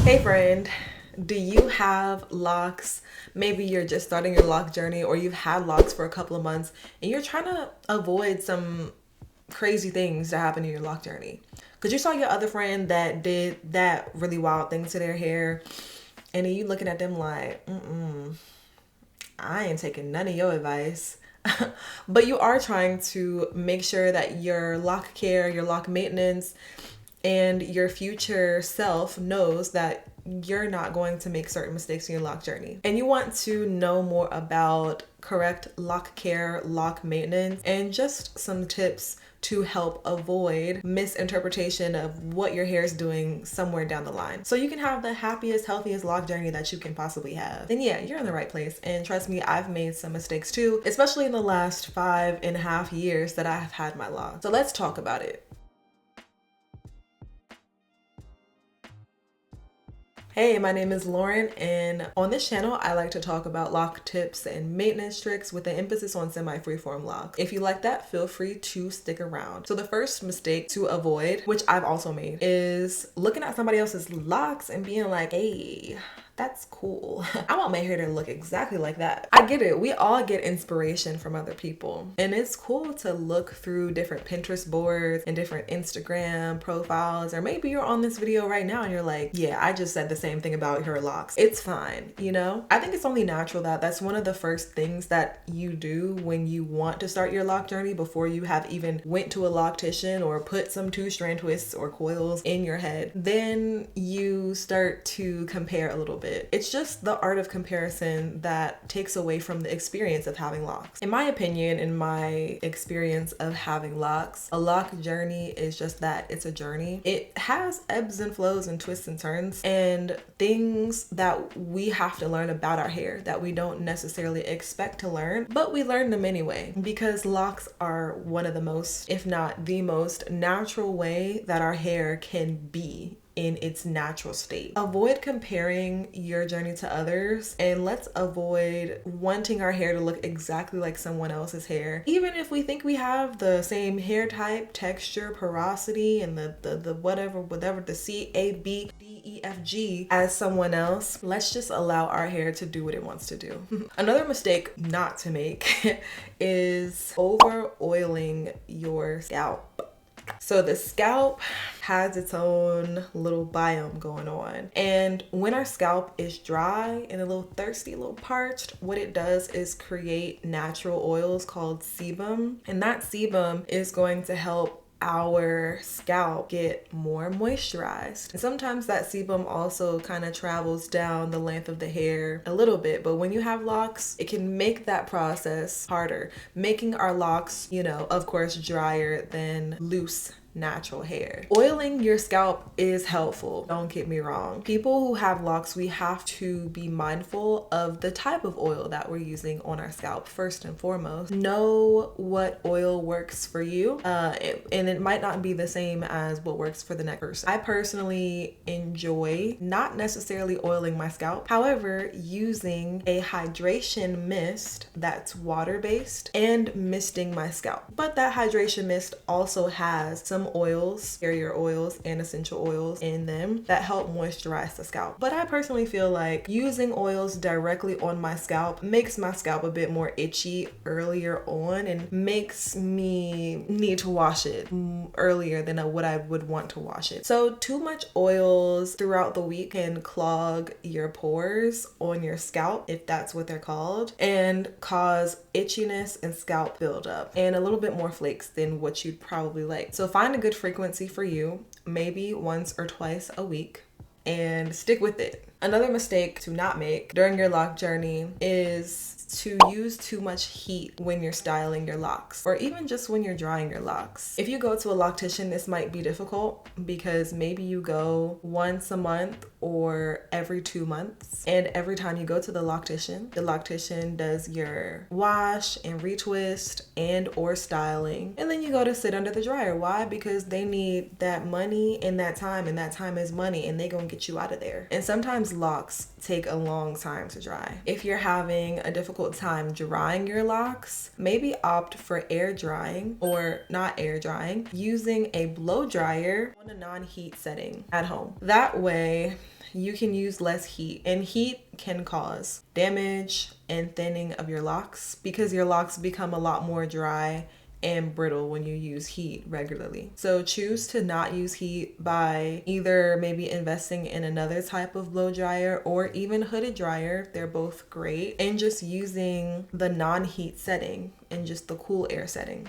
Hey friend, do you have locks? Maybe you're just starting your lock journey, or you've had locks for a couple of months and you're trying to avoid some crazy things that happen in your lock journey. Because you saw your other friend that did that really wild thing to their hair, and then you looking at them like, I ain't taking none of your advice. But you are trying to make sure that your lock care, your lock maintenance, and your future self knows that you're not going to make certain mistakes in your lock journey. And you want to know more about correct lock care, lock maintenance, and just some tips to help avoid misinterpretation of what your hair is doing somewhere down the line, so you can have the happiest, healthiest lock journey that you can possibly have. Then yeah, you're in the right place. And trust me, I've made some mistakes too, especially in the last 5.5 years that I've had my lock. So let's talk about it. Hey, my name is Lauren, and on this channel, I like to talk about lock tips and maintenance tricks with an emphasis on semi-freeform locks. If you like that, feel free to stick around. So the first mistake to avoid, which I've also made, is looking at somebody else's locks and being like, hey, that's cool. I want my hair to look exactly like that. I get it. We all get inspiration from other people. And it's cool to look through different Pinterest boards and different Instagram profiles. Or maybe you're on this video right now and you're like, yeah, I just said the same thing about her locks. It's fine, you know? I think it's only natural that that's one of the first things that you do when you want to start your lock journey, before you have even went to a loctician or put some 2-strand twists or coils in your head. Then you start to compare a little bit. It's just the art of comparison that takes away from the experience of having locks. In my opinion, in my experience of having locks, a lock journey is just that. It's a journey. It has ebbs and flows and twists and turns and things that we have to learn about our hair that we don't necessarily expect to learn, but we learn them anyway, because locks are one of the most, if not the most, natural way that our hair can be in its natural state. Avoid comparing your journey to others, and let's avoid wanting our hair to look exactly like someone else's hair. Even if we think we have the same hair type, texture, porosity, and the whatever the C, A, B, D, E, F, G as someone else, let's just allow our hair to do what it wants to do. Another mistake not to make is over oiling your scalp. So the scalp has its own little biome going on. And when our scalp is dry and a little thirsty, a little parched, what it does is create natural oils called sebum. And that sebum is going to help our scalp get more moisturized. And sometimes that sebum also kind of travels down the length of the hair a little bit, but when you have locks, it can make that process harder, making our locks, you know, of course, drier than loose natural hair. Oiling your scalp is helpful, don't get me wrong. People who have locks, we have to be mindful of the type of oil that we're using on our scalp first and foremost. Know what oil works for you, and it might not be the same as what works for the next person. I personally enjoy not necessarily oiling my scalp, however, using a hydration mist that's water-based and misting my scalp. But that hydration mist also has some oils, carrier oils, and essential oils in them that help moisturize the scalp. But I personally feel like using oils directly on my scalp makes my scalp a bit more itchy earlier on and makes me need to wash it earlier than what I would want to wash it. So too much oils throughout the week can clog your pores on your scalp, if that's what they're called, and cause itchiness and scalp buildup and a little bit more flakes than what you'd probably like. So find a good frequency for you, maybe once or twice a week, and stick with it. Another mistake to not make during your lock journey is to use too much heat when you're styling your locks, or even just when you're drying your locks. If you go to a loctician, this might be difficult because maybe you go once a month or every 2 months, and every time you go to the loctician does your wash and retwist and or styling, and then you go to sit under the dryer. Why? Because they need that money and that time is money, and they gonna get you out of there. And sometimes locks take a long time to dry. If you're having a difficult time drying your locks, maybe opt for air drying, or not air drying, using a blow dryer on a non-heat setting at home. That way you can use less heat, and heat can cause damage and thinning of your locks because your locks become a lot more dry and brittle when you use heat regularly. So choose to not use heat by either maybe investing in another type of blow dryer or even hooded dryer. They're both great. And just using the non-heat setting and just the cool air setting.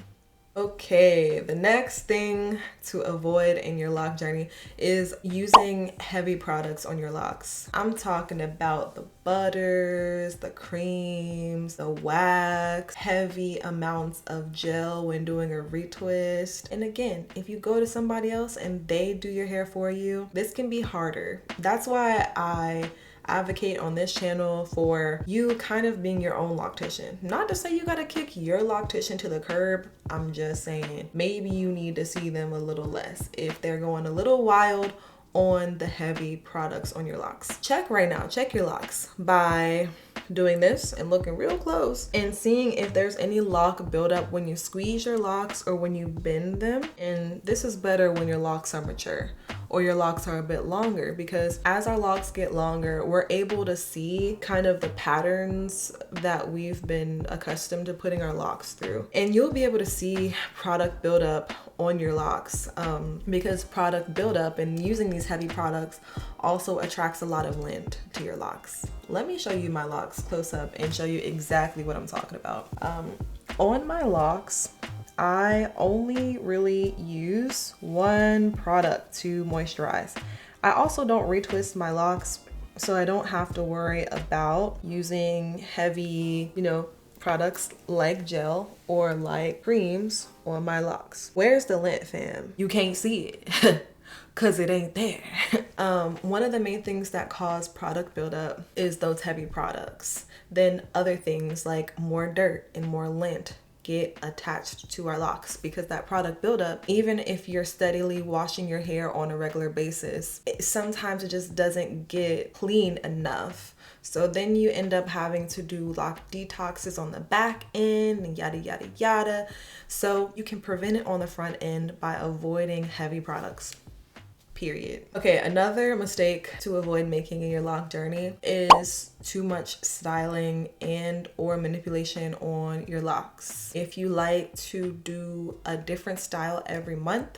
Okay, the next thing to avoid in your lock journey is using heavy products on your locks. I'm talking about the butters, the creams, the wax, heavy amounts of gel when doing a retwist. And again, if you go to somebody else and they do your hair for you, this can be harder. That's why I advocate on this channel for you kind of being your own loctician. Not to say you gotta kick your loctician to the curb. I'm just saying maybe you need to see them a little less if they're going a little wild on the heavy products on your locks. Check right now, check your locks by doing this and looking real close and seeing if there's any lock buildup when you squeeze your locks or when you bend them. And this is better when your locks are mature or your locks are a bit longer, because as our locks get longer, we're able to see kind of the patterns that we've been accustomed to putting our locks through. And you'll be able to see product buildup on your locks because product buildup and using these heavy products also attracts a lot of lint to your locks. Let me show you my locks close up and show you exactly what I'm talking about. On my locks, I only really use one product to moisturize. I also don't retwist my locks, so I don't have to worry about using heavy, products like gel or like creams on my locks. Where's the lint, fam? You can't see it because it ain't there. One of the main things that cause product buildup is those heavy products. Then other things like more dirt and more lint get attached to our locks because that product buildup, even if you're steadily washing your hair on a regular basis, sometimes it just doesn't get clean enough. So then you end up having to do lock detoxes on the back end and yada, yada, yada. So you can prevent it on the front end by avoiding heavy products. Period. Okay, another mistake to avoid making in your lock journey is too much styling and or manipulation on your locks. If you like to do a different style every month,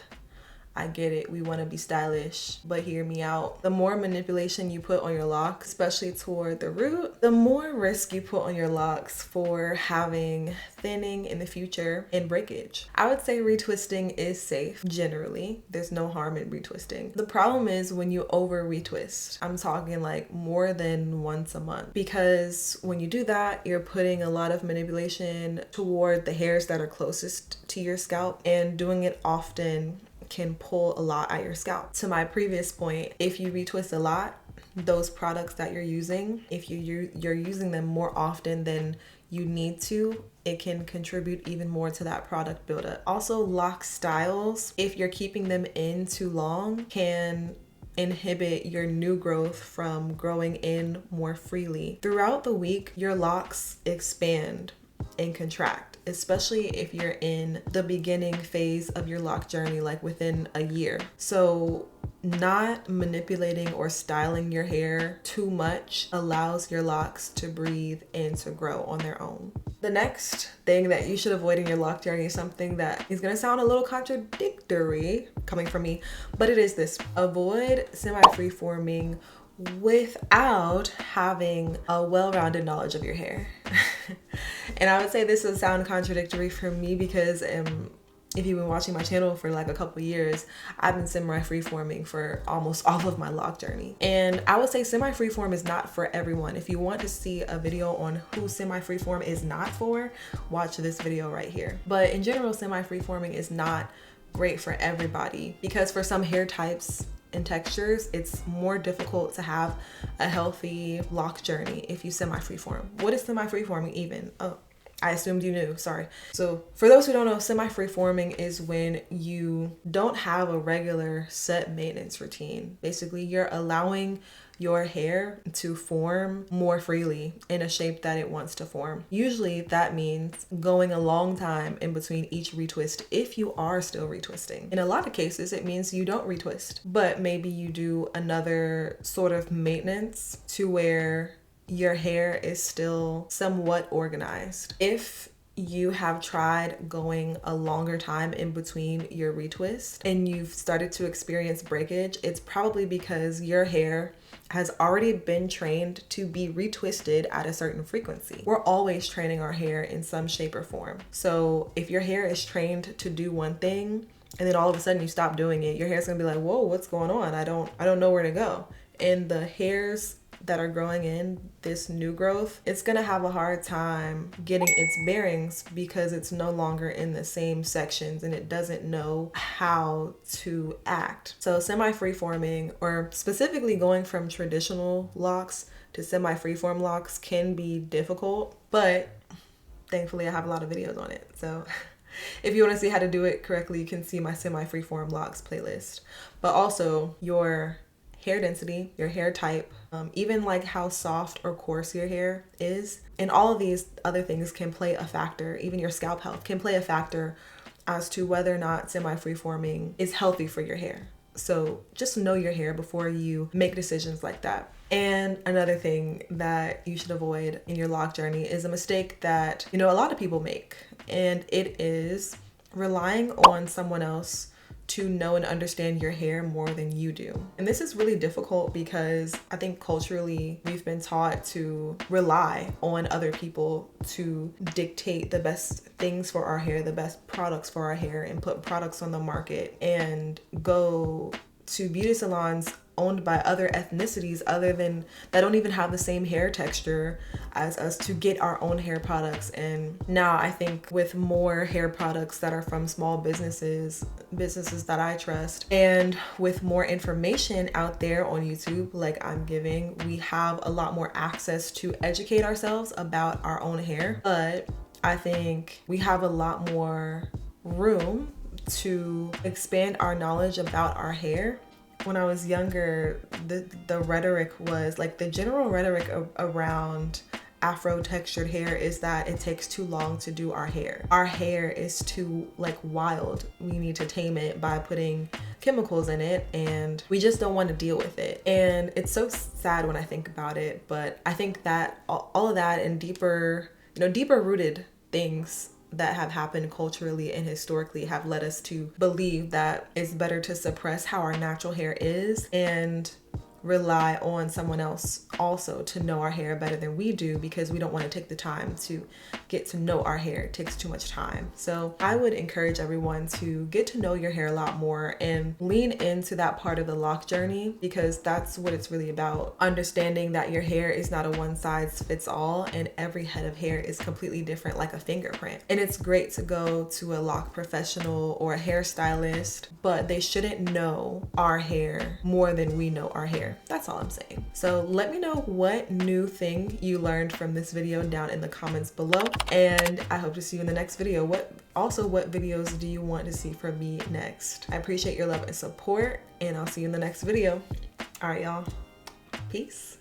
I get it, we want to be stylish, but hear me out. The more manipulation you put on your locks, especially toward the root, the more risk you put on your locks for having thinning in the future and breakage. I would say retwisting is safe generally. There's no harm in retwisting. The problem is when you over retwist. I'm talking like more than once a month, because when you do that, you're putting a lot of manipulation toward the hairs that are closest to your scalp, and doing it often can pull a lot at your scalp. To my previous point, if you retwist a lot, those products that you're using, if you're using them more often than you need to, it can contribute even more to that product buildup. Also, lock styles, if you're keeping them in too long, can inhibit your new growth from growing in more freely. Throughout the week, your locks expand and contract, especially if you're in the beginning phase of your lock journey, like within a year. So not manipulating or styling your hair too much allows your locks to breathe and to grow on their own. The next thing that you should avoid in your lock journey is something that is going to sound a little contradictory coming from me, but it is this: avoid semi-free-forming without having a well-rounded knowledge of your hair. And I would say this would sound contradictory for me because if you've been watching my channel for like a couple years, I've been semi-free-forming for almost all of my lock journey. And I would say semi-free-form is not for everyone. If you want to see a video on who semi-free-form is not for, watch this video right here. But in general, semi-free-forming is not great for everybody because for some hair types and textures, it's more difficult to have a healthy lock journey if you semi-freeform. What is semi-freeforming even? Oh, I assumed you knew, sorry. So for those who don't know, semi-free-forming is when you don't have a regular set maintenance routine. Basically, you're allowing your hair to form more freely in a shape that it wants to form. Usually that means going a long time in between each retwist if you are still retwisting. In a lot of cases, it means you don't retwist, but maybe you do another sort of maintenance to where your hair is still somewhat organized. If you have tried going a longer time in between your retwist and you've started to experience breakage, it's probably because your hair has already been trained to be retwisted at a certain frequency. We're always training our hair in some shape or form. So if your hair is trained to do one thing and then all of a sudden you stop doing it, your hair's gonna be like, whoa, what's going on? I don't know where to go. And the hairs that are growing in this new growth, it's gonna have a hard time getting its bearings because it's no longer in the same sections and it doesn't know how to act. So semi-free-forming, or specifically going from traditional locks to semi-freeform locks, can be difficult, but thankfully I have a lot of videos on it. So if you want to see how to do it correctly, you can see my semi-freeform locks playlist. But also your hair density, your hair type, even like how soft or coarse your hair is, and all of these other things can play a factor. Even your scalp health can play a factor as to whether or not semi-free-forming is healthy for your hair. So just know your hair before you make decisions like that. And another thing that you should avoid in your lock journey is a mistake that, a lot of people make, and it is relying on someone else to know and understand your hair more than you do. And this is really difficult because I think culturally we've been taught to rely on other people to dictate the best things for our hair, the best products for our hair, and put products on the market and go to beauty salons owned by other ethnicities that don't even have the same hair texture as us to get our own hair products. And now I think with more hair products that are from small businesses that I trust, and with more information out there on YouTube like I'm giving, we have a lot more access to educate ourselves about our own hair. But I think we have a lot more room to expand our knowledge about our hair. When I was younger, the rhetoric was like, the general rhetoric around Afro textured hair is that it takes too long to do our hair. Our hair is too wild. We need to tame it by putting chemicals in it, and we just don't want to deal with it. And it's so sad when I think about it, but I think that all of that and deeper rooted things that have happened culturally and historically have led us to believe that it's better to suppress how our natural hair is and rely on someone else also to know our hair better than we do, because we don't want to take the time to get to know our hair. It takes too much time. So I would encourage everyone to get to know your hair a lot more and lean into that part of the lock journey, because that's what it's really about. Understanding that your hair is not a one size fits all, and every head of hair is completely different, like a fingerprint. And it's great to go to a lock professional or a hairstylist, but they shouldn't know our hair more than we know our hair. That's all I'm saying. So let me know what new thing you learned from this video down in the comments below, and I hope to see you in the next video. What videos do you want to see from me next? I appreciate your love and support, and I'll see you in the next video. All right, y'all. Peace.